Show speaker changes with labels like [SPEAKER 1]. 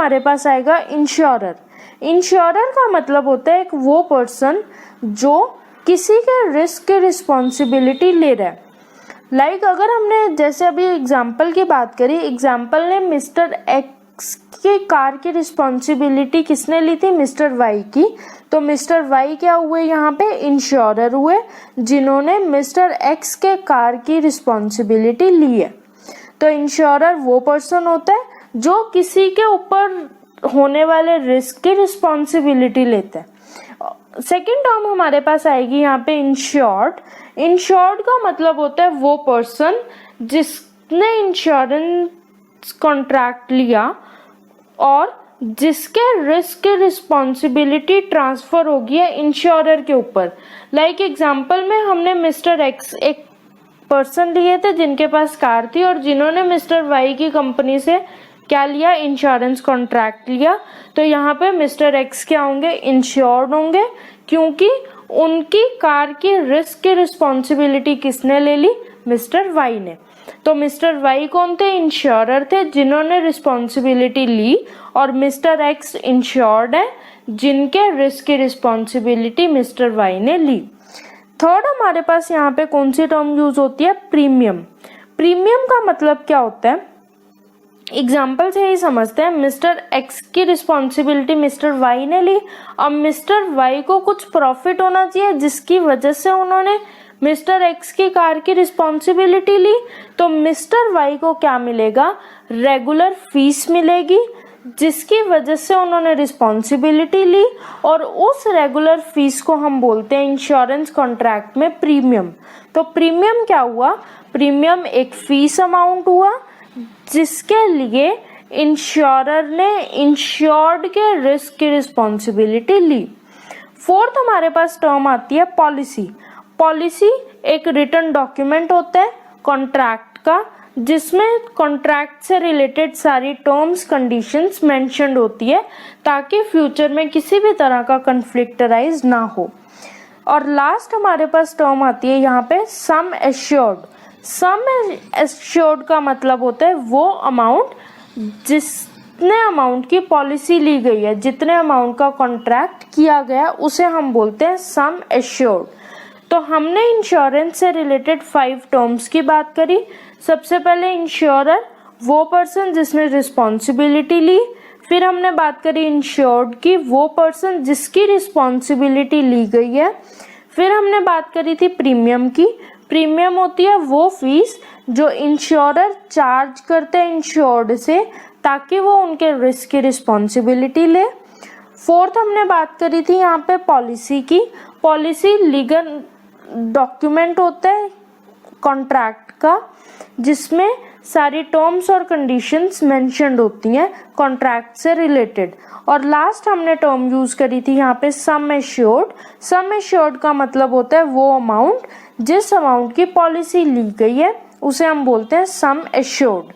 [SPEAKER 1] हमारे पास आएगा insurer. Insurer का मतलब होता है एक वो पर्सन जो किसी के रिस्क की रिस्पॉन्सिबिलिटी ले रहा है। लाइक अगर हमने जैसे अभी एग्जाम्पल की बात करी, एग्जाम्पल ने मिस्टर एक्स की कार की रिस्पॉन्सिबिलिटी किसने ली थी, मिस्टर वाई की। तो मिस्टर वाई क्या हुए, यहाँ पे इंश्योरर हुए जिन्होंने मिस्टर एक्स के कार की रिस्पॉन्सिबिलिटी ली है। तो इंश्योरर वो पर्सन होता है जो किसी के ऊपर होने वाले रिस्क की रिस्पॉन्सिबिलिटी लेता है। सेकेंड टर्म हमारे पास आएगी यहाँ पे इंश्योर्ड। इंश्योर्ड का मतलब होता है वो पर्सन जिसने इंश्योरेंस कॉन्ट्रैक्ट लिया और जिसके रिस्क की रिस्पॉन्सिबिलिटी ट्रांसफर होगी है इंश्योरर के ऊपर। लाइक एग्जांपल में हमने मिस्टर एक्स एक पर्सन लिए थे जिनके पास कार थी और जिन्होंने मिस्टर वाई की कंपनी से क्या लिया, इंश्योरेंस कॉन्ट्रैक्ट लिया। तो यहाँ पे मिस्टर एक्स क्या होंगे, इंश्योर्ड होंगे, क्योंकि उनकी कार की रिस्क की रिस्पॉन्सिबिलिटी किसने ले ली, मिस्टर वाई ने। तो मिस्टर वाई कौन थे, इंश्योरर थे जिन्होंने रिस्पॉन्सिबिलिटी ली, और मिस्टर एक्स इंश्योर्ड है जिनके रिस्क की रिस्पॉन्सिबिलिटी मिस्टर वाई ने ली। थर्ड हमारे पास यहाँ पे कौन सी टर्म यूज होती है, प्रीमियम। प्रीमियम का मतलब क्या होता है, एग्जाम्पल से ही समझते हैं। मिस्टर एक्स की रिस्पॉन्सिबिलिटी मिस्टर वाई ने ली, अब मिस्टर वाई को कुछ प्रॉफिट होना चाहिए जिसकी वजह से उन्होंने मिस्टर एक्स की कार की रिस्पॉन्सिबिलिटी ली। तो मिस्टर वाई को क्या मिलेगा, रेगुलर फीस मिलेगी जिसकी वजह से उन्होंने रिस्पॉन्सिबिलिटी ली, और उस रेगुलर फीस को हम बोलते हैं इंश्योरेंस कॉन्ट्रैक्ट में प्रीमियम। तो प्रीमियम क्या हुआ, प्रीमियम एक फीस अमाउंट हुआ जिसके लिए इंश्योरर ने इंश्योर्ड के रिस्क की रिस्पॉन्सिबिलिटी ली। फोर्थ हमारे पास टर्म आती है पॉलिसी। पॉलिसी एक रिटन डॉक्यूमेंट होता है कॉन्ट्रैक्ट का, जिसमें कॉन्ट्रैक्ट से रिलेटेड सारी टर्म्स कंडीशंस मेंशन्ड होती है ताकि फ्यूचर में किसी भी तरह का कन्फ्लिक्ट अराइज ना हो। और लास्ट हमारे पास टर्म आती है यहाँ पे सम एश्योर्ड। सम एश्योर्ड का मतलब होता है वो अमाउंट जितने अमाउंट की पॉलिसी ली गई है, जितने अमाउंट का कॉन्ट्रैक्ट किया गया उसे हम बोलते हैं सम एश्योर्ड। तो हमने इंश्योरेंस से रिलेटेड 5 टर्म्स की बात करी। सबसे पहले इंश्योरर वो पर्सन जिसने रिस्पॉन्सिबिलिटी ली, फिर हमने बात करी इंश्योर्ड की, वो पर्सन जिसकी रिस्पॉन्सिबिलिटी ली गई है, फिर हमने बात करी थी प्रीमियम की। प्रीमियम होती है वो फीस जो इंश्योरर चार्ज करते हैं इंश्योर्ड से ताकि वो उनके रिस्क की रिस्पॉन्सिबिलिटी ले। फोर्थ हमने बात करी थी यहाँ पे पॉलिसी की। पॉलिसी लीगल डॉक्यूमेंट होता है कॉन्ट्रैक्ट का जिसमें सारी टर्म्स और कंडीशंस मेंशन्ड होती हैं कॉन्ट्रैक्ट से रिलेटेड। और लास्ट हमने टर्म यूज करी थी यहाँ पे सम एश्योर्ड। सम एश्योर्ड का मतलब होता है वो अमाउंट जिस अमाउंट की पॉलिसी ली गई है उसे हम बोलते हैं सम एश्योर्ड।